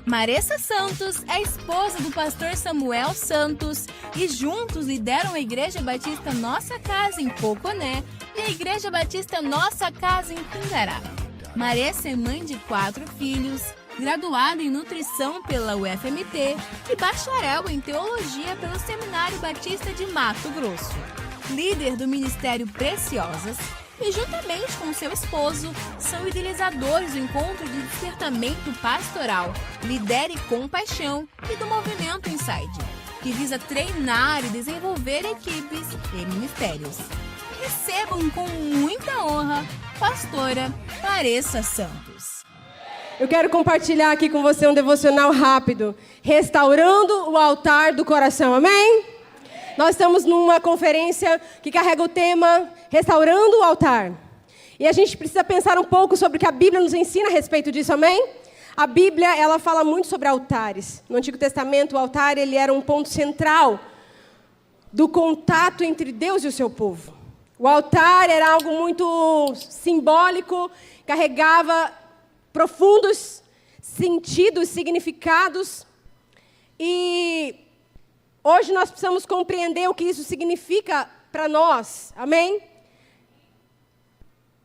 Maressa Santos é esposa do pastor Samuel Santos e juntos lideram a Igreja Batista Nossa Casa em Poconé e a Igreja Batista Nossa Casa em Pindará. Maressa é mãe de 4 filhos, graduada em nutrição pela UFMT e bacharel em teologia pelo Seminário Batista de Mato Grosso. Líder do Ministério Preciosas e, juntamente com seu esposo, são idealizadores do Encontro de Despertamento Pastoral Lidere com Paixão e do Movimento Inside, que visa treinar e desenvolver equipes e ministérios. Recebam com muita honra, pastora Maressa Santos. Eu quero compartilhar aqui com você um devocional rápido, restaurando o altar do coração, amém? Nós estamos numa conferência que carrega o tema Restaurando o Altar. E a gente precisa pensar um pouco sobre o que a Bíblia nos ensina a respeito disso, amém? A Bíblia, ela fala muito sobre altares. No Antigo Testamento, o altar ele era um ponto central do contato entre Deus e o seu povo. O altar era algo muito simbólico, carregava profundos sentidos, significados. E hoje nós precisamos compreender o que isso significa para nós, amém?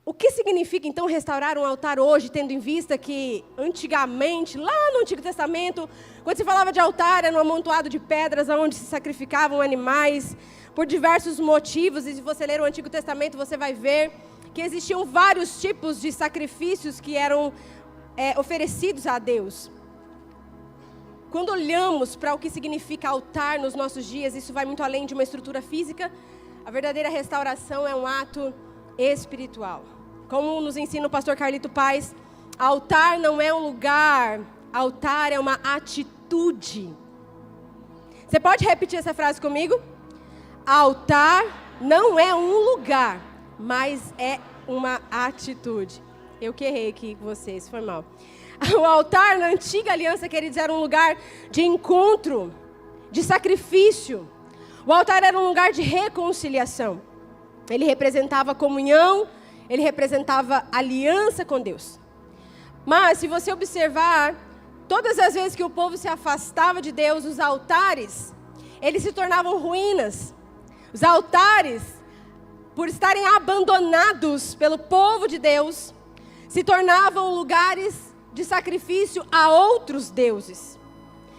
O que significa, então, restaurar um altar hoje, tendo em vista que, antigamente, lá no Antigo Testamento, quando se falava de altar, era um amontoado de pedras onde se sacrificavam animais, por diversos motivos, e se você ler o Antigo Testamento, você vai ver que existiam vários tipos de sacrifícios que eram oferecidos a Deus. Quando olhamos para o que significa altar nos nossos dias, isso vai muito além de uma estrutura física. A verdadeira restauração é um ato espiritual. Como nos ensina o pastor Carlito Paz, altar não é um lugar, altar é uma atitude. Você pode repetir essa frase comigo? Altar não é um lugar, mas é uma atitude. Eu que errei aqui com vocês, foi mal. O altar na antiga aliança, queridos, era um lugar de encontro, de sacrifício. O altar era um lugar de reconciliação. Ele representava comunhão, ele representava aliança com Deus. Mas, se você observar, todas as vezes que o povo se afastava de Deus, os altares, eles se tornavam ruínas. Os altares, por estarem abandonados pelo povo de Deus, se tornavam lugares de sacrifício a outros deuses.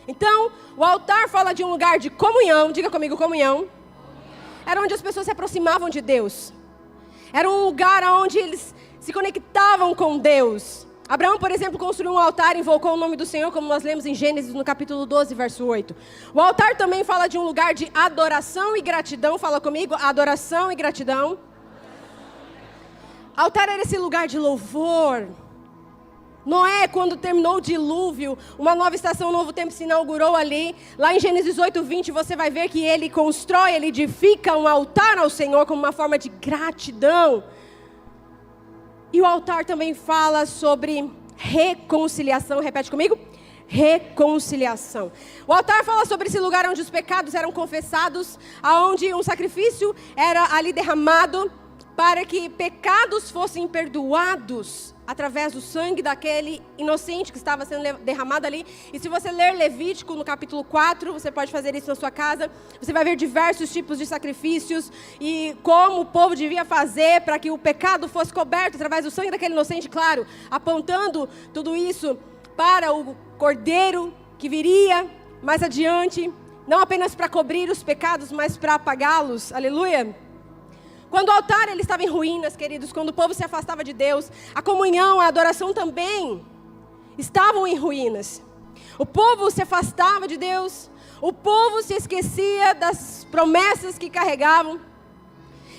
Então, o altar fala de um lugar de comunhão, diga comigo, comunhão. Era onde as pessoas se aproximavam de Deus. Era um lugar onde eles se conectavam com Deus. Abraão, por exemplo, construiu um altar e invocou o nome do Senhor, como nós lemos em Gênesis, no capítulo 12, verso 8. O altar também fala de um lugar de adoração e gratidão. Fala comigo, adoração e gratidão. Altar era esse lugar de louvor. Noé, quando terminou o dilúvio, uma nova estação, um novo tempo se inaugurou ali. Lá em Gênesis 8:20, você vai ver que ele constrói, ele edifica um altar ao Senhor como uma forma de gratidão. E o altar também fala sobre reconciliação. Repete comigo. Reconciliação. O altar fala sobre esse lugar onde os pecados eram confessados, onde um sacrifício era ali derramado para que pecados fossem perdoados através do sangue daquele inocente que estava sendo derramado ali. E se você ler Levítico no capítulo 4, você pode fazer isso na sua casa, você vai ver diversos tipos de sacrifícios e como o povo devia fazer para que o pecado fosse coberto através do sangue daquele inocente, claro, apontando tudo isso para o cordeiro que viria mais adiante, não apenas para cobrir os pecados, mas para apagá-los, aleluia. Quando o altar ele estava em ruínas, queridos, quando o povo se afastava de Deus, a comunhão, a adoração também estavam em ruínas. O povo se afastava de Deus, o povo se esquecia das promessas que carregavam.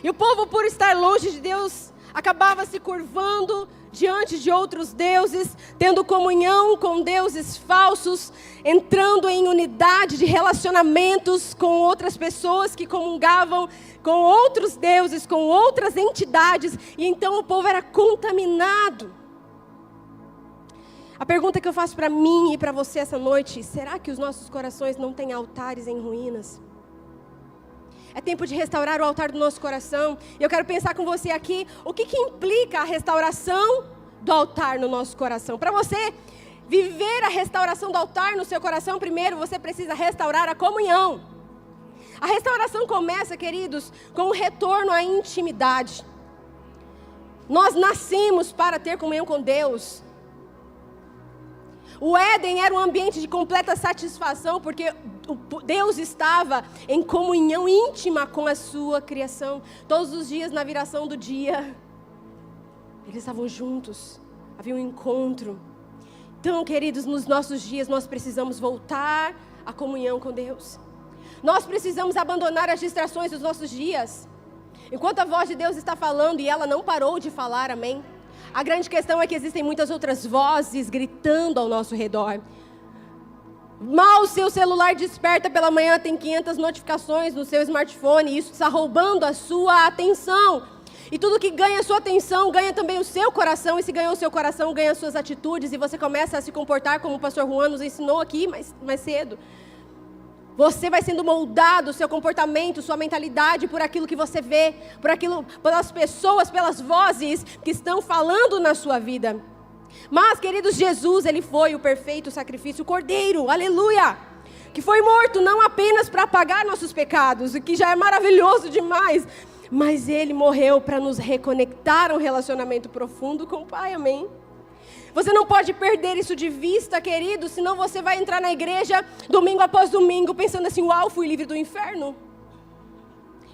E o povo, por estar longe de Deus, acabava se curvando diante de outros deuses, tendo comunhão com deuses falsos, entrando em unidade de relacionamentos com outras pessoas que comungavam com outros deuses, com outras entidades, e então o povo era contaminado. A pergunta que eu faço para mim e para você essa noite: será que os nossos corações não têm altares em ruínas? É tempo de restaurar o altar do nosso coração. E eu quero pensar com você aqui, o que implica a restauração do altar no nosso coração? Para você viver a restauração do altar no seu coração, primeiro você precisa restaurar a comunhão. A restauração começa, queridos, com o retorno à intimidade. Nós nascemos para ter comunhão com Deus. O Éden era um ambiente de completa satisfação, porque Deus estava em comunhão íntima com a sua criação. Todos os dias, na viração do dia, eles estavam juntos, havia um encontro. Então, queridos, nos nossos dias nós precisamos voltar à comunhão com Deus. Nós precisamos abandonar as distrações dos nossos dias. Enquanto a voz de Deus está falando e ela não parou de falar, amém? A grande questão é que existem muitas outras vozes gritando ao nosso redor. Mal o seu celular desperta pela manhã, tem 500 notificações no seu smartphone, e isso está roubando a sua atenção. E tudo que ganha a sua atenção, ganha também o seu coração, e se ganhou o seu coração, ganha as suas atitudes, e você começa a se comportar como o pastor Juan nos ensinou aqui mais cedo. Você vai sendo moldado, seu comportamento, sua mentalidade por aquilo que você vê, pelas pessoas, pelas vozes que estão falando na sua vida. Mas, queridos, Jesus, Ele foi o perfeito sacrifício, o Cordeiro, aleluia, que foi morto não apenas para apagar nossos pecados, o que já é maravilhoso demais, mas Ele morreu para nos reconectar a um relacionamento profundo com o Pai, amém? Você não pode perder isso de vista, querido, senão você vai entrar na igreja domingo após domingo pensando assim, uau, fui livre do inferno.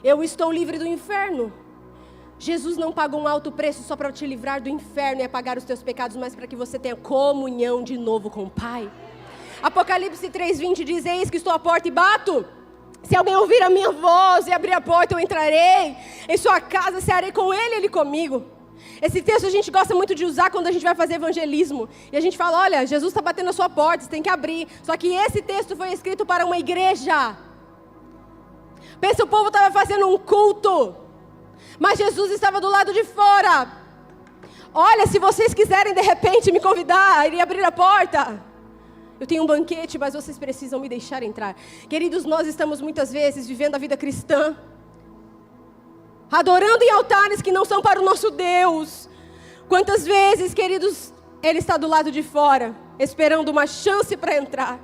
Eu estou livre do inferno. Jesus não pagou um alto preço só para te livrar do inferno e apagar os teus pecados, mas para que você tenha comunhão de novo com o Pai. Apocalipse 3:20 diz, eis que estou à porta e bato. Se alguém ouvir a minha voz e abrir a porta, eu entrarei em sua casa, cearei com ele, ele comigo. Esse texto a gente gosta muito de usar quando a gente vai fazer evangelismo. E a gente fala, olha, Jesus está batendo na sua porta, você tem que abrir. Só que esse texto foi escrito para uma igreja. Pensa, o povo estava fazendo um culto, mas Jesus estava do lado de fora. Olha, se vocês quiserem de repente me convidar e abrir a porta, eu tenho um banquete, mas vocês precisam me deixar entrar. Queridos, nós estamos muitas vezes vivendo a vida cristã, adorando em altares que não são para o nosso Deus. Quantas vezes, queridos, Ele está do lado de fora, esperando uma chance para entrar.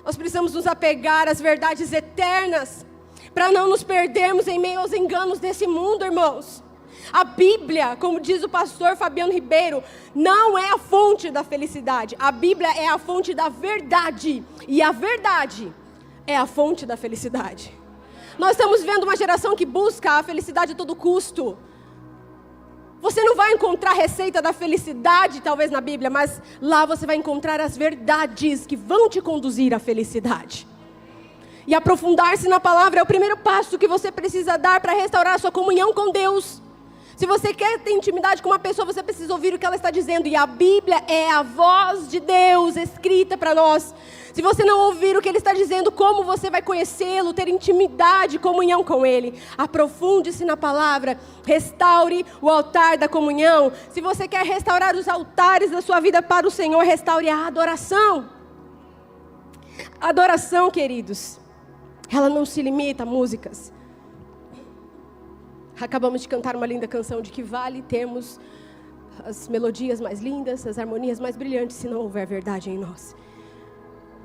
Nós precisamos nos apegar às verdades eternas, para não nos perdermos em meio aos enganos desse mundo, irmãos. A Bíblia, como diz o pastor Fabiano Ribeiro, não é a fonte da felicidade. A Bíblia é a fonte da verdade, e a verdade é a fonte da felicidade. Nós estamos vendo uma geração que busca a felicidade a todo custo. Você não vai encontrar a receita da felicidade, talvez na Bíblia, mas lá você vai encontrar as verdades que vão te conduzir à felicidade. E aprofundar-se na palavra é o primeiro passo que você precisa dar para restaurar a sua comunhão com Deus. Se você quer ter intimidade com uma pessoa, você precisa ouvir o que ela está dizendo. E a Bíblia é a voz de Deus escrita para nós. Se você não ouvir o que Ele está dizendo, como você vai conhecê-lo, ter intimidade, comunhão com Ele? Aprofunde-se na palavra, restaure o altar da comunhão. Se você quer restaurar os altares da sua vida para o Senhor, restaure a adoração. A adoração, queridos, ela não se limita a músicas. Acabamos de cantar uma linda canção de que vale termos as melodias mais lindas, as harmonias mais brilhantes, se não houver verdade em nós.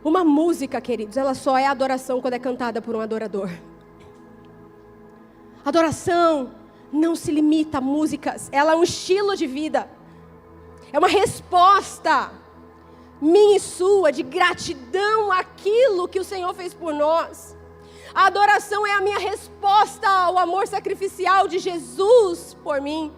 Uma música, queridos, ela só é adoração quando é cantada por um adorador. Adoração não se limita a músicas, ela é um estilo de vida. É uma resposta minha e sua de gratidão àquilo que o Senhor fez por nós. A adoração é a minha resposta ao amor sacrificial de Jesus por mim.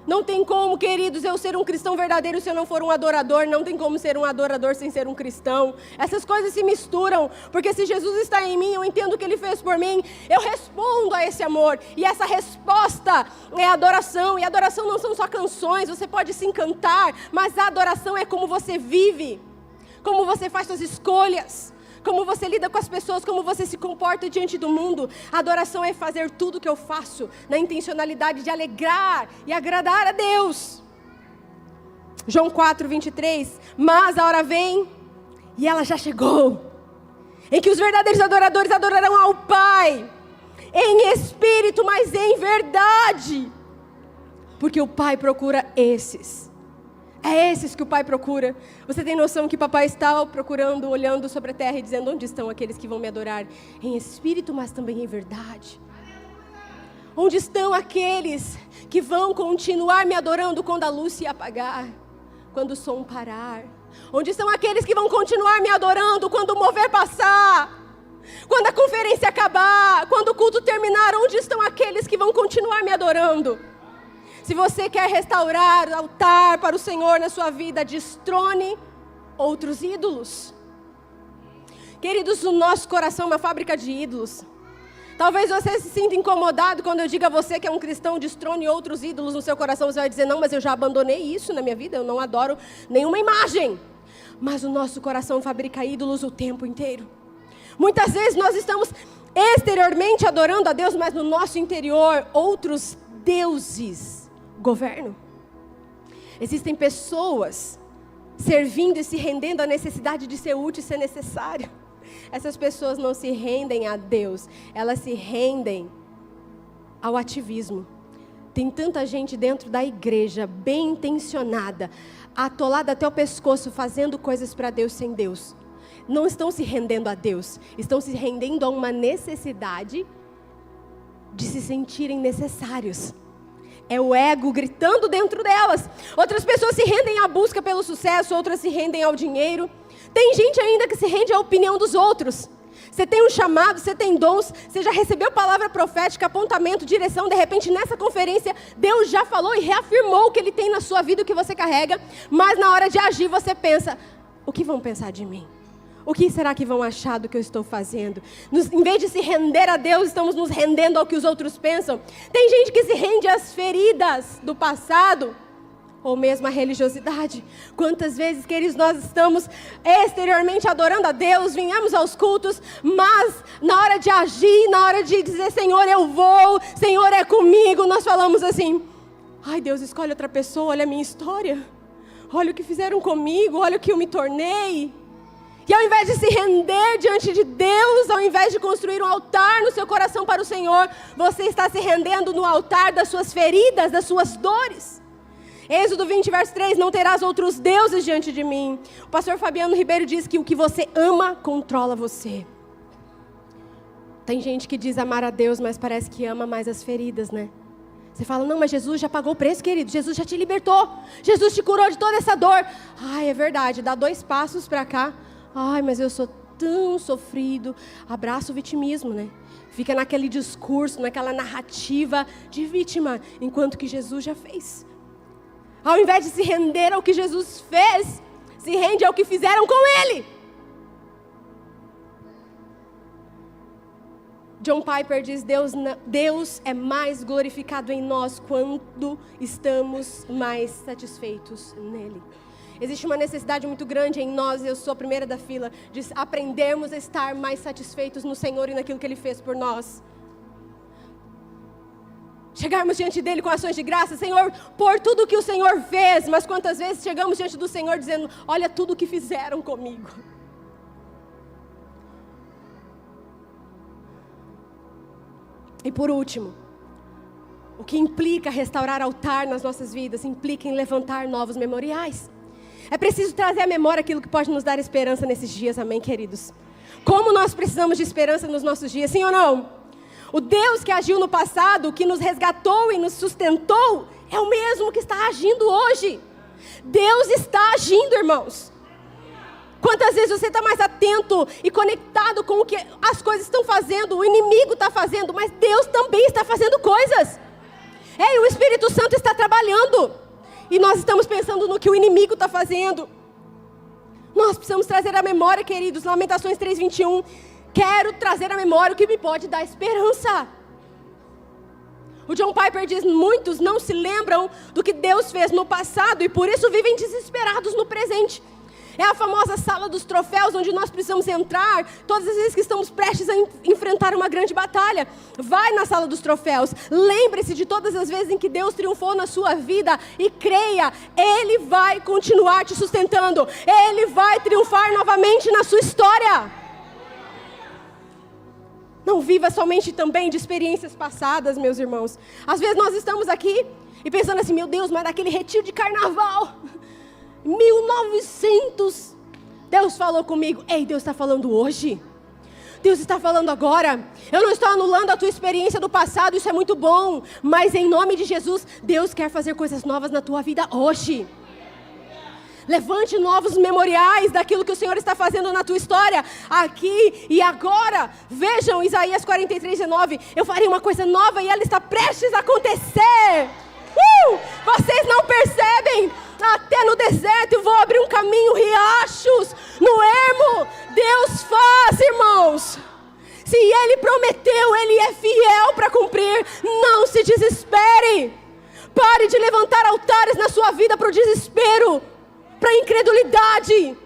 Não tem como, queridos, eu ser um cristão verdadeiro se eu não for um adorador. Não tem como ser um adorador sem ser um cristão. Essas coisas se misturam, porque se Jesus está em mim, eu entendo o que Ele fez por mim, eu respondo a esse amor. E essa resposta é a adoração. E a adoração não são só canções, você pode se encantar, mas a adoração é como você vive, como você faz suas escolhas, como você lida com as pessoas, como você se comporta diante do mundo. A adoração é fazer tudo o que eu faço na intencionalidade de alegrar e agradar a Deus. João 4:23, mas a hora vem, e ela já chegou, em que os verdadeiros adoradores adorarão ao Pai, em espírito, mas em verdade, porque o Pai procura esses. É esses que o Pai procura. Você tem noção que o Papai está procurando, olhando sobre a terra e dizendo: onde estão aqueles que vão me adorar em espírito, mas também em verdade? Onde estão aqueles que vão continuar me adorando quando a luz se apagar, quando o som parar? Onde estão aqueles que vão continuar me adorando quando o mover passar? Quando a conferência acabar, quando o culto terminar, onde estão aqueles que vão continuar me adorando? Se você quer restaurar o altar para o Senhor na sua vida, destrone outros ídolos. Queridos, o nosso coração é uma fábrica de ídolos. Talvez você se sinta incomodado quando eu diga a você que é um cristão, destrone outros ídolos no seu coração. Você vai dizer: não, mas eu já abandonei isso na minha vida, eu não adoro nenhuma imagem. Mas o nosso coração fabrica ídolos o tempo inteiro. Muitas vezes nós estamos exteriormente adorando a Deus, mas no nosso interior outros deuses governam. Existem pessoas servindo e se rendendo à necessidade de ser útil e ser necessário. Essas pessoas não se rendem a Deus, elas se rendem ao ativismo. Tem tanta gente dentro da igreja, bem intencionada, atolada até o pescoço, fazendo coisas para Deus sem Deus. Não estão se rendendo a Deus, estão se rendendo a uma necessidade de se sentirem necessários. É o ego gritando dentro delas. Outras pessoas se rendem à busca pelo sucesso, outras se rendem ao dinheiro. Tem gente ainda que se rende à opinião dos outros. Você tem um chamado, você tem dons, você já recebeu palavra profética, apontamento, direção. De repente nessa conferência Deus já falou e reafirmou o que Ele tem na sua vida, o que você carrega. Mas na hora de agir você pensa: o que vão pensar de mim? O que será que vão achar do que eu estou fazendo? Em vez de se render a Deus, estamos nos rendendo ao que os outros pensam. Tem gente que se rende às feridas do passado, ou mesmo à religiosidade. Quantas vezes, queridos, nós estamos exteriormente adorando a Deus, viemos aos cultos, mas na hora de agir, na hora de dizer: Senhor, eu vou, Senhor, é comigo, nós falamos assim: ai, Deus, escolhe outra pessoa, olha a minha história, olha o que fizeram comigo, olha o que eu me tornei. E ao invés de se render diante de Deus, ao invés de construir um altar no seu coração para o Senhor, você está se rendendo no altar das suas feridas, das suas dores. Êxodo 20, verso 3, não terás outros deuses diante de mim. O pastor Fabiano Ribeiro diz que o que você ama, controla você. Tem gente que diz amar a Deus, mas parece que ama mais as feridas, né? Você fala: não, mas Jesus já pagou o preço, querido. Jesus já te libertou. Jesus te curou de toda essa dor. Ai, é verdade, dá 2 passos para cá. Ai, mas eu sou tão sofrido. Abraça o vitimismo, né? Fica naquele discurso, naquela narrativa de vítima, enquanto que Jesus já fez. Ao invés de se render ao que Jesus fez, se rende ao que fizeram com Ele. John Piper diz: Deus é mais glorificado em nós quando estamos mais satisfeitos nele. Existe uma necessidade muito grande em nós, eu sou a primeira da fila, de aprendermos a estar mais satisfeitos no Senhor e naquilo que Ele fez por nós. Chegarmos diante dEle com ações de graça: Senhor, por tudo que o Senhor fez. Mas quantas vezes chegamos diante do Senhor dizendo: olha tudo o que fizeram comigo. E por último, o que implica restaurar altar nas nossas vidas, implica em levantar novos memoriais. É preciso trazer à memória aquilo que pode nos dar esperança nesses dias, amém, queridos? Como nós precisamos de esperança nos nossos dias, sim ou não? O Deus que agiu no passado, que nos resgatou e nos sustentou, é o mesmo que está agindo hoje. Deus está agindo, irmãos. Quantas vezes você está mais atento e conectado com o que as coisas estão fazendo, o inimigo está fazendo, mas Deus também está fazendo coisas. E o Espírito Santo está trabalhando. E nós estamos pensando no que o inimigo está fazendo. Nós precisamos trazer à memória, queridos, Lamentações 3:21. Quero trazer à memória o que me pode dar esperança. O John Piper diz: muitos não se lembram do que Deus fez no passado e por isso vivem desesperados no presente. É a famosa sala dos troféus, onde nós precisamos entrar todas as vezes que estamos prestes a enfrentar uma grande batalha. Vai na sala dos troféus, lembre-se de todas as vezes em que Deus triunfou na sua vida e creia, Ele vai continuar te sustentando, Ele vai triunfar novamente na sua história. Não viva somente também de experiências passadas, meus irmãos. Às vezes nós estamos aqui e pensando assim: meu Deus, mas naquele retiro de carnaval, 1900, Deus falou comigo. Ei, Deus está falando hoje. Deus está falando agora. Eu não estou anulando a tua experiência do passado, isso é muito bom. Mas em nome de Jesus, Deus quer fazer coisas novas na tua vida hoje. Levante novos memoriais daquilo que o Senhor está fazendo na tua história, aqui e agora. Vejam Isaías 43:19. Eu farei uma coisa nova e ela está prestes a acontecer. Vocês não percebem? Até no deserto eu vou abrir um caminho, riachos, no ermo. Deus faz, irmãos. Se Ele prometeu, Ele é fiel para cumprir. Não se desespere. Pare de levantar altares na sua vida para o desespero, para a incredulidade.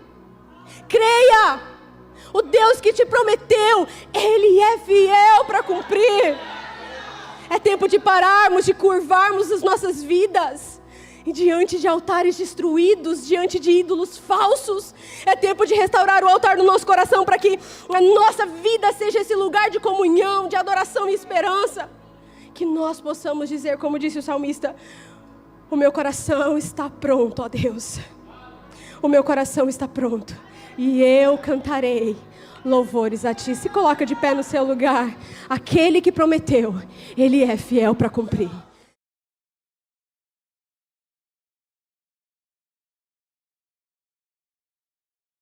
Creia. O Deus que te prometeu, Ele é fiel para cumprir. É tempo de pararmos, de curvarmos as nossas vidas diante de altares destruídos, diante de ídolos falsos. É tempo de restaurar o altar do nosso coração para que a nossa vida seja esse lugar de comunhão, de adoração e esperança. Que nós possamos dizer, como disse o salmista: o meu coração está pronto, ó Deus. O meu coração está pronto e eu cantarei louvores a Ti. Se coloca de pé no seu lugar. Aquele que prometeu, Ele é fiel para cumprir.